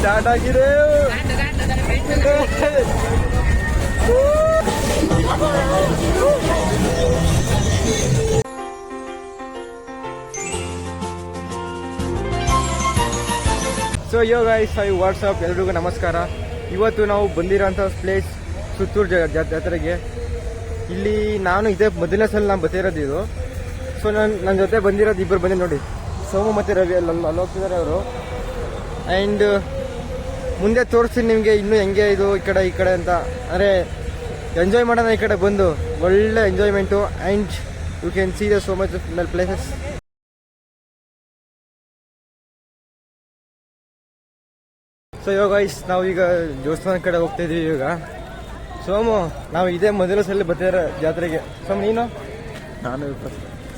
Start ಆಗಿದೆ. So ಯೋ guys, high WhatsApp, ಎಲ್ರಿಗೂ ನಮಸ್ಕಾರ. ಇವತ್ತು ನಾವು ಬಂದಿರೋಂಥ ಪ್ಲೇಸ್ ಸುತ್ತೂರು ಜಾತ್ರೆಗೆ. ಇಲ್ಲಿ ನಾನು ಇದೇ ಮೊದಲನೇ ಸಲ ನಾನು ಬರ್ತಿರೋದು ಇದು. ಸೊ ನನ್ನ ಜೊತೆ ಬಂದಿರೋದು ಇಬ್ಬರು ಬಂದಿದ್ದು ನೋಡಿ, ಸೋಮು ಮತ್ತು ರವಿ. ಅಲ್ಲಿ ಹೋಗ್ತಿದ್ದಾರೆ ಅವರು. ಆ್ಯಂಡ್ ಮುಂದೆ ತೋರಿಸ್ತೀನಿ ನಿಮಗೆ ಇನ್ನೂ ಹೆಂಗೆ ಇದು ಈ ಕಡೆ ಅಂತ. ಅಂದರೆ ಎಂಜಾಯ್ ಮಾಡೋಣ ಈ ಕಡೆ ಬಂದು, ಒಳ್ಳೆ enjoyment. And you can see the so much places. So ಇವಾಗ ಗೈಸ್, ನಾವೀಗ ದೇವಸ್ಥಾನ ಕಡೆ ಹೋಗ್ತಾ ಇದೀವಿ. ಇವಾಗ ಸೋಮು, ನಾವು ಇದೇ ಮೊದಲ ಸಲ ಬರ್ತಿರೋ ಜಾತ್ರೆಗೆ. ಸೋಮು ನೀನು? ನಾನು.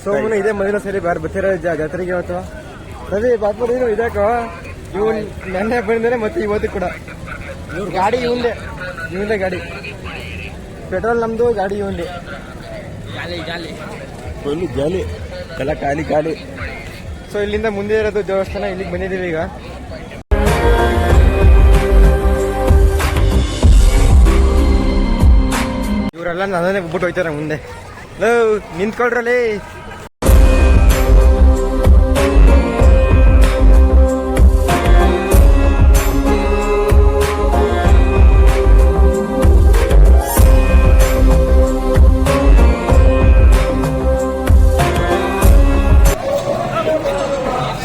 ಸೋಮನು ಇದೇ ಮೊದಲ ಸಲ ಬರ್ತಿರೋ ಜಾತ್ರೆಗೆ. ಇವತ್ತು ರವಿ ಬಾಪು ನೀನು ಇದಾಕ ಇವನ್ ನೆನ್ನೆ ಬಂದರೆ ಮತ್ತೆ ಇವತ್ತು ಕೂಡ ಗಾಡಿ ಇವಂದೇ ಗಾಡಿ. ಪೆಟ್ರೋಲ್ ನಮ್ದು, ಗಾಡಿ ಇವಂದೇ. ಫುಲ್ ಜಾಲಿ ಎಲ್ಲ ಖಾಲಿ. ಸೊ ಇಲ್ಲಿಂದ ಮುಂದೆ ಇರೋದು ದೇವಸ್ಥಾನ, ಇಲ್ಲಿಗೆ ಬಂದಿದ್ದೀವಿ ಈಗ. ಇವರೆಲ್ಲ ನನ್ನೇ ಬಿಟ್ಟು ಹೋಗ್ತಾರೆ ಮುಂದೆ. ನಿಂತ್ಕೊಳ್ರಲ್ಲಿ.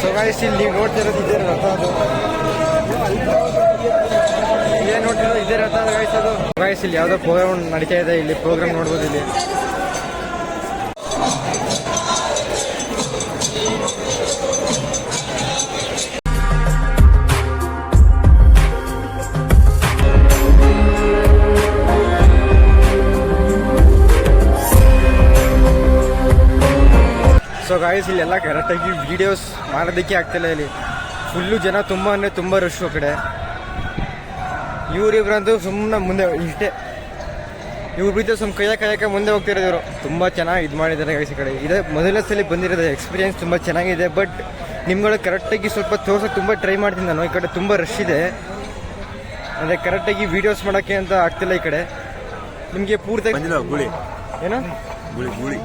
ಸೊ ಗಾಯ್ಸ್, ಇಲ್ಲಿ ನೋಡ್ತಿರೋದು ಇದೇ ರಥ. ಅದು ಏನ್ ನೋಡ್ತಿರೋದು ಇದೇ ರಥ ಗಾಯ್ಸ್. ಅದು ಗಾಯ್ಸ್, ಇಲ್ಲಿ ಯಾವುದೋ ಪ್ರೋಗ್ರಾಮ್ ನಡೀತಾ ಇದೆ. ಇಲ್ಲಿ ಪ್ರೋಗ್ರಾಮ್ ನೋಡ್ಬೋದು ಇಲ್ಲಿ. ಸೊ ಗಾಯ್ಸ್, ಇಲ್ಲೆಲ್ಲ ಕರೆಕ್ಟಾಗಿ ವಿಡಿಯೋಸ್ ಮಾಡೋದಕ್ಕೆ ಆಗ್ತಿಲ್ಲ. ಇಲ್ಲಿ ಫುಲ್ಲು ಜನ, ತುಂಬ ಅಂದರೆ ತುಂಬ ರಶ್. ಕಡೆ ಇವರಿಬ್ರಂತೂ ಸುಮ್ಮನೆ ಮುಂದೆ ಇಷ್ಟೇ. ಇವ್ರ ಬಿದ್ದು ಸುಮ್ಮನೆ ಕೈಯಕ್ಕೆ ಮುಂದೆ ಹೋಗ್ತಿರೋದು ಇವರು. ತುಂಬ ಚೆನ್ನಾಗಿ ಇದು ಮಾಡಿದ್ದಾರೆ ಗೈಸ್. ಈ ಕಡೆ ಇದೇ ಮೊದಲನೇ ಸಲ ಬಂದಿರೋದು. ಎಕ್ಸ್ಪೀರಿಯನ್ಸ್ ತುಂಬ ಚೆನ್ನಾಗಿದೆ. ಬಟ್ ನಿಮ್ಗಳು ಕರೆಕ್ಟಾಗಿ ಸ್ವಲ್ಪ ತೋರ್ಸೋಕೆ ತುಂಬ ಟ್ರೈ ಮಾಡ್ತೀನಿ ನಾನು. ಈ ಕಡೆ ತುಂಬ ರಶ್ ಇದೆ, ಅಂದರೆ ಕರೆಕ್ಟಾಗಿ ವೀಡಿಯೋಸ್ ಮಾಡೋಕ್ಕೆ ಅಂತ ಆಗ್ತಿಲ್ಲ. ಈ ಕಡೆ ನಿಮಗೆ ಪೂರ್ತಿ ಗುಳಿ ಏನೋ ಗುಳಿ.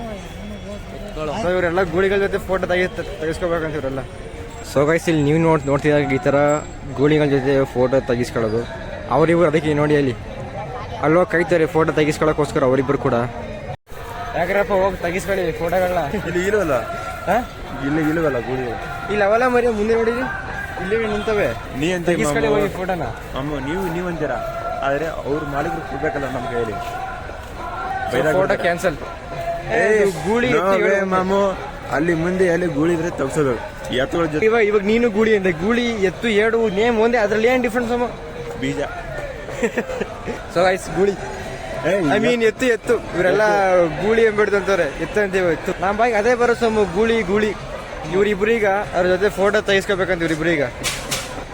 ಸೊ ಇವರೆಲ್ಲ ಗೂಳಿಗಳ ಜೊತೆ ಫೋಟೋ ತೆಗಿಸ್ಕೋಬೇಕಂತ ಇವರೆಲ್ಲ. ಸೊ ಗೈಸ್, ಇಲ್ಲಿ ನೀವು ನೋಡ್ತಿದ್ದಾಗ ಈ ಥರ ಗೂಳಿಗಳ ಜೊತೆ ಫೋಟೋ ತೆಗಿಸ್ಕೊಳ್ಳೋದು. ಅವರಿಬ್ಬರು ಅದಕ್ಕೆ ನೋಡಿ ಅಲ್ಲೋ ಕೈತಾರೆ ಫೋಟೋ ತೆಗಿಸ್ಕೊಳ್ಳೋಕ್ಕೋಸ್ಕರ ಅವರಿಬ್ಬರು ಕೂಡ. ಯಾಕ್ರಪ್ಪ ಹೋಗಿ ತೆಗಿಸ್ಕೊಳ್ಳಿ ಫೋಟೋಗಳನ್ನ. ಇಲ್ಲಿ ಇಲ್ವಲ್ಲ, ಇಲ್ಲಿ ಇಲ್ವಲ್ಲ ಗೂಳಿ. ಇಲ್ಲಿ ಅವೆಲ್ಲ ಮರಿ ಮುಂದೆ ನೋಡಿರಿ, ಇಲ್ಲಿ ನಿಂತವೆ. ನೀ ಅಂತ ತೆಗಿಸ್ಕೊಳ್ಳಿ ಹೋಗಿ ಫೋಟೋನ. ಅಮ್ಮ ನೀವು ಅಂತೀರಾ, ಆದರೆ ಅವ್ರ ಮಾಲೀಕರು ಕೊಡ್ಬೇಕಲ್ಲ ನಮ್ಮ ಕೈಯಲ್ಲಿ. Photo cancel. ಗೂಳಿ ಮಾಮು ಅಲ್ಲಿ ಮುಂದೆ ಅಲ್ಲಿ ಗೂಳಿ ಇದ್ರೆ ತಗ್ಸೋದು ಎತ್ತುಗಳ ಜೊತೆ. ಇವಾಗ ನೀನು ಗೂಳಿ ಅಂದೆ, ಗೂಳಿ ಎತ್ತು ಎರಡು ನೇಮ್ ಒಂದೇ. ಅದ್ರಲ್ಲಿ ಏನ್ ಡಿಫ್ರೆನ್ಸ್ ಅಮ್ಮ? ಬೀಜ. ಸೊ ಗೈಸ್, ಗೂಳಿ ಐ ಮೀನ್ ಎತ್ತು. ಇವರೆಲ್ಲ ಗೂಳಿ ಎಂಬಿಡ್ದು ಅಂತಾರೆ, ಎತ್ತು ಅಂತೀವಿ. ಎತ್ತು ನಮ್ಮ ಬಾಯಿಗೆ ಅದೇ ಬರೋ ಸೊಮ್ಮು, ಗೂಳಿ. ಇವ್ರಿಬ್ರೀಗ ಅವ್ರ ಜೊತೆ ಫೋಟೋ ತೆಗಿಸ್ಕೋಬೇಕಂತ ಇವ್ರಿಬ್ರೀಗ.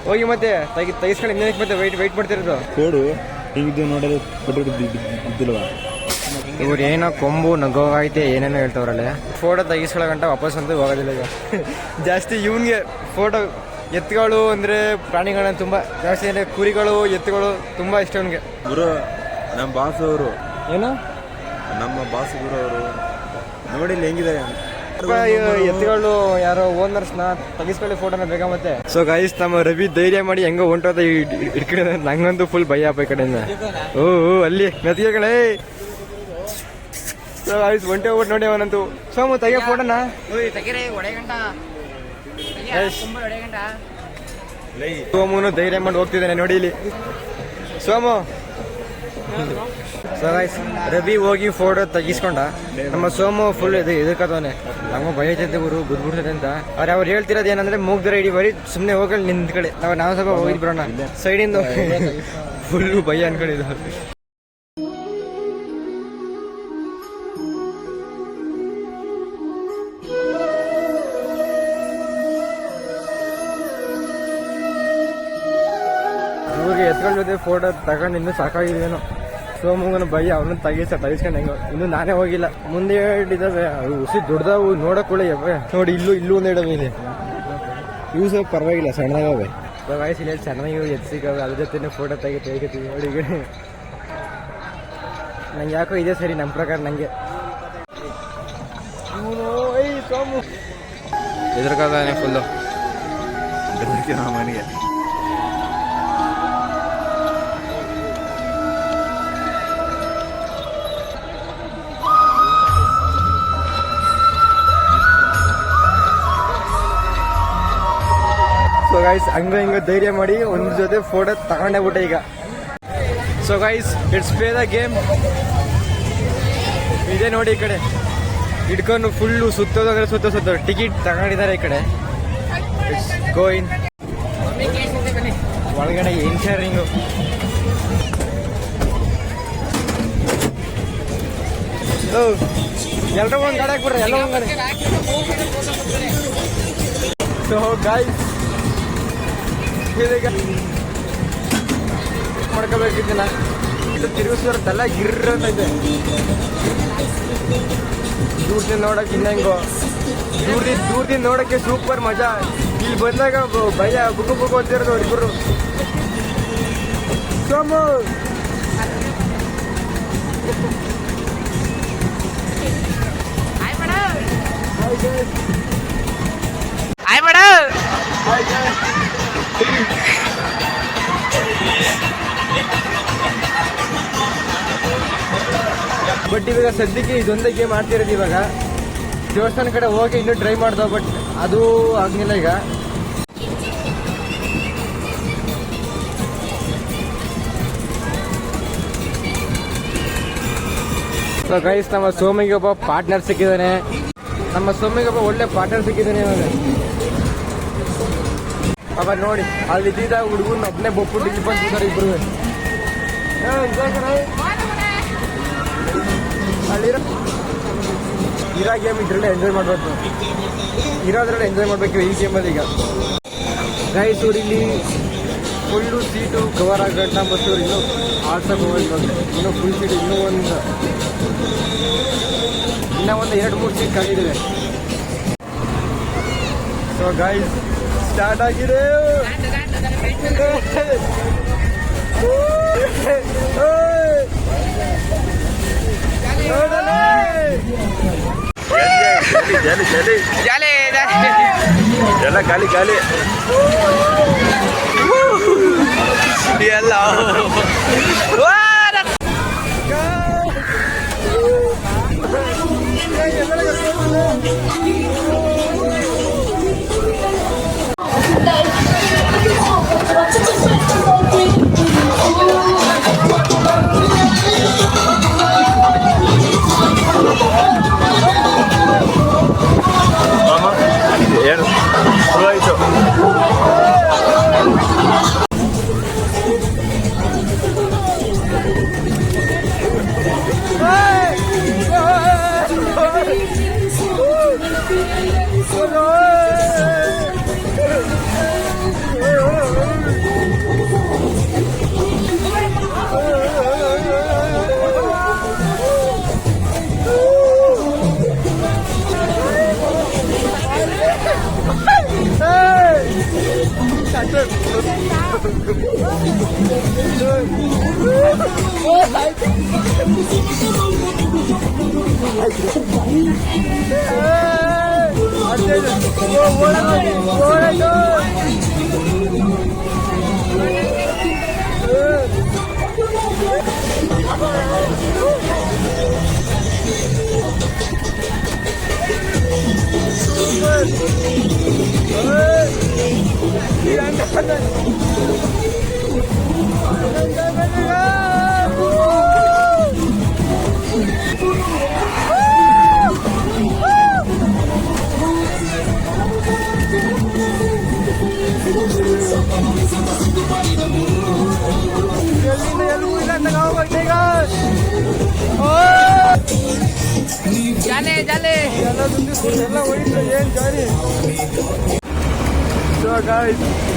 ಹೋಗಿ ಮತ್ತೆ ತೆಗಿಸ್ಕೊಂಡು ಇನ್ನೇನಕ್ಕೆ ಮತ್ತೆ ವೆಯ್ಟ್ ಮಾಡ್ತಿರೋದು. ಕೋಡು ಹೀಗಿದ್ದು ನೋಡಲು ಬಿದ್ದಿಲ್ವಾ? ಇವ್ರು ಏನೋ ಕೊಂಬು ನಗೋಗೈತೆ ಏನೇನೋ ಹೇಳ್ತವ್ರಲ್ಲೇ. ಫೋಟೋ ತೆಗಿಸ್ಕೊಳ್ಳೋಗಂಟ ವಾಪಸ್ ಅಂತೂ ಹೋಗೋದಿಲ್ಲ ಈಗ. ಜಾಸ್ತಿ ಇವನ್ಗೆ ಫೋಟೋ, ಎತ್ತುಗಳು ಅಂದರೆ ಪ್ರಾಣಿಗಳನ್ನ ತುಂಬ ಜಾಸ್ತಿ. ಅಂದರೆ ಕುರಿಗಳು, ಎತ್ತುಗಳು ತುಂಬ ಇಷ್ಟ ಅವನಿಗೆ. ಗುರು, ನಮ್ಮ ಬಾಸ್ ಅವರು ಏನು, ನಮ್ಮ ಬಾಸ್ ಗುರು ಅವರು ನೋಡಿ ಹೆಂಗಿದ್ದಾರೆ. ಎತ್ತುಗಳು ಯಾರೋ ಓನರ್ಸ್ನ ತೆಗಿಸ್ಕೊಳ್ಳಿ ಫೋಟೋನ ಬೇಗ ಮತ್ತೆ. ಸೊ ಗೈಸ್, ನಮ್ಮ ರವಿ ಧೈರ್ಯ ಮಾಡಿ ಹೆಂಗೋ ಹೊಂಟೋದ ಇಟ್ಕೊಂಡ. ನಂಗಂತೂ ಫುಲ್ ಭಯ ಅಪ್ಪ ಈ ಕಡೆಯಿಂದ. ಓ ಅಲ್ಲಿ ಮೆತ್ತಿಗೆಗಳೇ. ಸೊ ಗೈಸ್, ಒಂಟೆ ಹೋಗ್ಬಿಟ್ಟು ನೋಡಿ ಅವನಂತೂ. ಸೋಮು ತೆಗಿಯೋ ಫೋಟೋನ. ಸೋಮುನು ಧೈರ್ಯ ಮಾಡಿ ಹೋಗ್ತಿದ್ದಾನೆ ನೋಡಿ ಇಲ್ಲಿ. ಸೋಮು. ಸೊ ಗೈಸ್, ರವಿ ಹೋಗಿ ಫೋಟೋ ತೆಗಿಸ್ಕೊಂಡ. ನಮ್ಮ ಸೋಮು ಫುಲ್ ಇದಕ್ಕವನೆ. ನಮ್ಮ ಭಯ ಐತೆ ಗುರು, ಗುದ್ಬಿಡ್ತದೆ ಅಂತ. ಅವ್ರು ಹೇಳ್ತಿರೋದು ಏನಂದ್ರೆ ಮೂಗ್ದರ ಇಡೀ ಬರೀ ಸುಮ್ಮನೆ ಹೋಗಲಿ ನಿಂತ ಕಡೆ. ನಾವು ಸ್ವಲ್ಪ ಹೋಗಿದ್ ಬರೋಣ ಸೈಡಿಂದ. ಫುಲ್ಲು ಭಯ ಅನ್ಕೊಂಡಿದ್ದು. ಇವಾಗ ಎತ್ಕೊಂಡ್ ಜೊತೆ ಫೋಟೋ ತಗೊಂಡು ಇನ್ನೂ ಸಾಕಾಗಿದ್ದೇನೋ. ಸೋಮಂಗನ ಭಯ, ಅವನು ತೆಗಿಸ್ಕೊಂಡು ಹೆಂಗೋ. ಇನ್ನು ನಾನೇ ಹೋಗಿಲ್ಲ. ಮುಂದೆ ಹೇಳಿದಾವೆ ಅವು ಹುಸಿ ದೊಡ್ಡದಾವು ನೋಡಕ್ ಕೂಡ ನೋಡಿ. ಇಲ್ಲೂ ಒಂದು ಇಡವೆ ಇದೆ. ಇವು ಸ್ವಲ್ಪ ಪರವಾಗಿಲ್ಲ, ಸಣ್ಣದಾಗವೆ. ವಯಸ್ಸಿಲ್ಲ ಚೆನ್ನಾಗಿ ಎತ್ಸಿಕಾವೆ ಅದ್ರ ಜೊತೆ ಫೋಟೋ ತೆಗಿತೀವಿ ನೋಡಿ ಈಗ ನಂಗೆ ಯಾಕೋ ಇದೆ ಸರಿ ನಮ್ಮ ಪ್ರಕಾರ ನನಗೆ ಎದುರ್ಕಾದಾನೆ ಫುಲ್ಲು ಮನೆಗೆ ಸೊ ಗೈಸ್ ಹಂಗ ಧೈರ್ಯ ಮಾಡಿ ಒಂದ್ರ ಜೊತೆ ಫೋಟೋ ತಗೊಂಡೇ ಬಿಟ್ಟೆ ಈಗ. So guys it's play the game. ಇದೆ ನೋಡಿ ಈ ಕಡೆ ಹಿಡ್ಕೊಂಡು ಫುಲ್ಲು ಸುತ್ತೋದಂದ್ರೆ ಸುತ್ತ ಟಿಕೆಟ್ ತಗೊಂಡಿದ್ದಾರೆ ಈ ಕಡೆ. ಇಟ್ಸ್ ಗೋಯಿನ್ ಒಳಗಡೆ ಇನ್ಶರಿಂಗು. ಎಲ್ಲರೂ ಒಂದು ಗಾಡಿ ಹಾಕ್ಬಿಡ್ರಿ ಎಲ್ಲ ಒಂದು ಗಾಡಿ. ಸೊ ಗೈಸ್ ಮಾಡ್ಕೋಬೇಕಿದ್ದಿಲ್ಲ ಇದು ತಿರುಗಿಸಿದ್ರೆ ತಲೆ ಗಿರ್ರ ಅಂತ ಇದೆ. ದೂರದಿಂದ ನೋಡಕ್ಕೆ ಇನ್ನಂಗೋ ದೂರದಿಂದ ನೋಡಕ್ಕೆ ಸೂಪರ್ ಮಜಾ. ಇಲ್ಲಿ ಬಂದಾಗ ಭಯ ಬುಕ್ಕು ಅಂತಿರೋದು ಇಬ್ಬರು. ಸೋಮು ಬಟ್ ಇವಾಗ ಸದ್ಯಕ್ಕೆ ಇದೊಂದೇ ಗೇಮ್ ಆಡ್ತಿರೋದು. ಇವಾಗ ದೇವಸ್ಥಾನ ಕಡೆ ಹೋಗಿ ಇನ್ನೂ ಟ್ರೈ ಮಾಡ್ದೋ ಬಟ್ ಅದು ಆಗಲಿಲ್ಲ ಈಗ. ಸೊ ಗೈಸ್ ನಮ್ಮ ಸೋಮಿಗೆ ಒಬ್ಬ ಪಾರ್ಟ್ನರ್ ಸಿಕ್ಕಿದ್ದಾನೆ. ಒಳ್ಳೆ ಪಾರ್ಟ್ನರ್ ಸಿಕ್ಕಿದ್ದಾನೆ ಇವಾಗ. ಪಾಪ ನೋಡಿ ಅಲ್ಲಿ ಇದ್ದಿದ್ದ ಹುಡುಗನ ಒಬ್ಬನೇ ಬೊಪ್ಪು ಡಿಜಿ ಬಂದಿದ್ದಾರೆ ಇಬ್ರು. ಇರೋ ಗೇಮ್ ಇದ್ರಲ್ಲೇ ಎಂಜಾಯ್ ಮಾಡ್ಬೇಕು. ಇರೋದ್ರಲ್ಲೇ ಎಂಜಾಯ್ ಮಾಡ್ಬೇಕು ಈ ಗೇಮಲ್ಲಿ. ಈಗ ಗೈಸ್ ಇಲ್ಲಿ ಫುಲ್ಲು ಸೀಟು ಕವರ್ ಆಗಂಟ ಮತ್ತು ಇನ್ನೂ ಆಡ್ಸಕ್ಕೆ ಹೋಗೋದು. ಇನ್ನೂ ಫುಲ್ ಸೀಟ್ ಇನ್ನೂ ಒಂದು 2-3 ಸೀಟ್ ಖಾಲಿದೆ. ಸೊ ಗೈಸ್ ಸ್ಟಾರ್ಟ್ ಆಗಿದೆ. ಎಲ್ಲ ಖಾಲಿ ಎಲ್ಲ ಏನು ಶುರುವಾಯಿತು.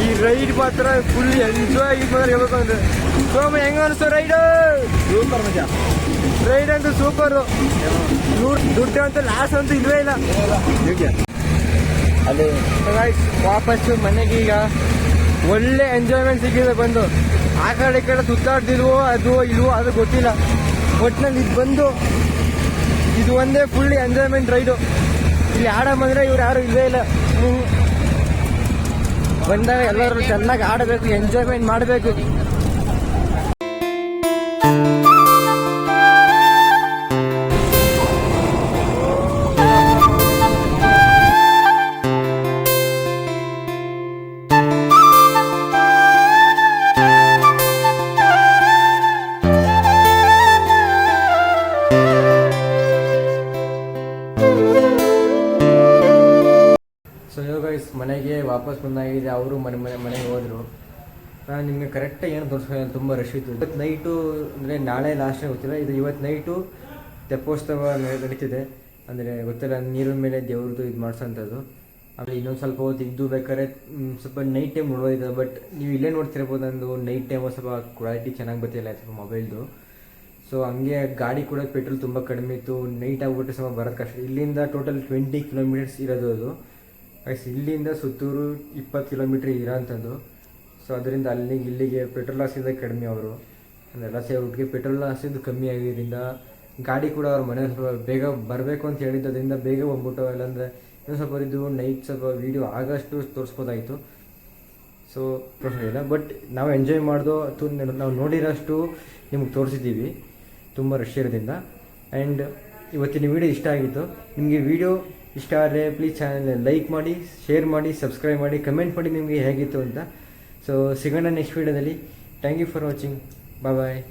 ಈ ರೈಡ್ ಮಾತ್ರ ಫುಲ್ ಎಂಜಾಯ್ ಆಗಿದ್ದು ಹೇಳ್ಬೇಕು ಅಂದ್ರೆ. ಸೋಮ ಹೆಂಗ ಅನಿಸ್ತು ರೈಡ್? ಸೂಪರ್ ಮಜಾ. ರೈಡ್ ಅಂತೂ ಸೂಪರು. ದುಡ್ಡು ಅಂತೂ ಲಾಸ್ ಅಂತೂ ಇಲ್ವೇ ಇಲ್ಲ. ಅಲ್ಲಿ ವಾಪಸ್ಸು ಮನೆಗೆ ಈಗ ಒಳ್ಳೆ ಎಂಜಾಯ್ಮೆಂಟ್ ಸಿಕ್ಕಿದೆ ಬಂದು. ಆ ಕಡೆ ಈ ಕಡೆ ಸುತ್ತಾಡ್ತಿಲ್ವೋ ಅದು ಇಲ್ವೋ ಅದು ಗೊತ್ತಿಲ್ಲ. ಒಟ್ಟಿನಲ್ಲಿ ಇದು ಬಂದು ಇದು ಒಂದೇ ಫುಲ್ ಎಂಜಾಯ್ಮೆಂಟ್ ರೈಡು. ಇಲ್ಲಿ ಆಡ ಬಂದ್ರೆ ಇವ್ರು ಯಾರು ಇಲ್ಲೇ ಇಲ್ಲ. ಬಂದಾಗ ಎಲ್ಲರೂ ಚೆನ್ನಾಗಿ ಆಡಬೇಕು, ಎಂಜಾಯ್ಮೆಂಟ್ ಮಾಡಬೇಕು. ಸೊ ಗೈಸ್ ಮನೆಗೆ ವಾಪಸ್ ಬಂದಾಗಿದೆ. ಅವರು ಮನೆಗೆ ಹೋದರು. ನಾನು ನಿಮಗೆ ಕರೆಕ್ಟಾಗಿ ಏನು ತೋರಿಸ್ಕೊಳ್ಳಿ, ತುಂಬ ರಶ್ ಇತ್ತು. ಇವತ್ತು ನೈಟು ಅಂದರೆ ನಾಳೆ ಲಾಸ್ಟೇ ಗೊತ್ತಿಲ್ಲ, ಇದು ಇವತ್ತು ನೈಟು ತೆಪ್ಪೋತ್ಸವ ನಡೀತಿದೆ. ಅಂದರೆ ಗೊತ್ತಿಲ್ಲ, ನೀರಿನ ಮೇಲೆ ದೇವ್ರದ್ದು ಇದು ಮಾಡಿಸೋಂಥದ್ದು. ಆಮೇಲೆ ಇನ್ನೊಂದು ಸ್ವಲ್ಪ ಹೊತ್ತು ಇದ್ದು ಬೇಕಾದ್ರೆ ಸ್ವಲ್ಪ ನೈಟ್ ಟೈಮ್ ನೋಡೋದಿದೆ. ಬಟ್ ನೀವು ಇಲ್ಲೇ ನೋಡ್ತಿರ್ಬೋದು, ನಂದು ನೈಟ್ ಟೈಮು ಸ್ವಲ್ಪ ಕ್ವಾಲಿಟಿ ಚೆನ್ನಾಗಿ ಬರ್ತಿಲ್ಲ ಸ್ವಲ್ಪ ಮೊಬೈಲ್ದು. ಸೊ ಹಂಗೆ ಗಾಡಿ ಕೂಡ ಪೆಟ್ರೋಲ್ ತುಂಬ ಕಡಿಮೆ ಇತ್ತು. ನೈಟ್ ಆಗಿಬಿಟ್ಟು ಸ್ವಲ್ಪ ಬರೋದು ಕಷ್ಟ. ಇಲ್ಲಿಂದ ಟೋಟಲ್ 20 ಕಿಲೋಮೀಟರ್ಸ್ ಇರೋದು ಅದು. ಇಲ್ಲಿಂದ ಸುತ್ತೂರು 20 ಕಿಲೋಮೀಟ್ರ್ ಇರೋಂಥದ್ದು. ಸೊ ಅದರಿಂದ ಇಲ್ಲಿಗೆ ಪೆಟ್ರೋಲ್ ಹಾಕ್ಸಿದ್ರೆ ಕಡಿಮೆ ಅವರು ಅದೆಲ್ಲ ಸೇರಿಬಿಟ್ಟಿಗೆ ಪೆಟ್ರೋಲ್ ಹಾಕ್ಸಿದ್ದು ಕಮ್ಮಿ ಆಗಿದ್ದರಿಂದ ಗಾಡಿ ಕೂಡ ಅವ್ರ ಮನೆ ಸ್ವಲ್ಪ ಬೇಗ ಬರಬೇಕು ಅಂತ ಹೇಳಿದ್ದರಿಂದ ಬೇಗ ಬಂದ್ಬಿಟ್ಟು. ಇಲ್ಲಾಂದರೆ ಇನ್ನೂ ಸ್ವಲ್ಪ ಇದು ನೈಟ್ ಸ್ವಲ್ಪ ವೀಡಿಯೋ ಆಗಷ್ಟು ತೋರಿಸ್ಬೋದಾಯಿತು. ಸೊ ತೋರಿಸಲಿಲ್ಲ. ಬಟ್ ನಾವು ಎಂಜಾಯ್ ಮಾಡ್ದೋ ಅಥವಾ ನಾವು ನೋಡಿರೋಷ್ಟು ನಿಮ್ಗೆ ತೋರಿಸಿದ್ದೀವಿ ತುಂಬ ರಶ್ ಇರೋದ್ರಿಂದ. ಆ್ಯಂಡ್ ಇವತ್ತಿನ ವೀಡಿಯೋ ಇಷ್ಟ ಆಗಿತ್ತು. ನಿಮಗೆ ವಿಡಿಯೋ ಇಷ್ಟ ಆದರೆ ಪ್ಲೀಸ್ ಚಾನಲ್ನ ಲೈಕ್ ಮಾಡಿ, ಶೇರ್ ಮಾಡಿ, ಸಬ್ಸ್ಕ್ರೈಬ್ ಮಾಡಿ, ಕಮೆಂಟ್ ಮಾಡಿ ನಿಮಗೆ ಹೇಗಿತ್ತು ಅಂತ. ಸೊ ಸಿಗೋಣ ನೆಕ್ಸ್ಟ್ ವೀಡಿಯೋದಲ್ಲಿ. Thank you for watching. Bye bye.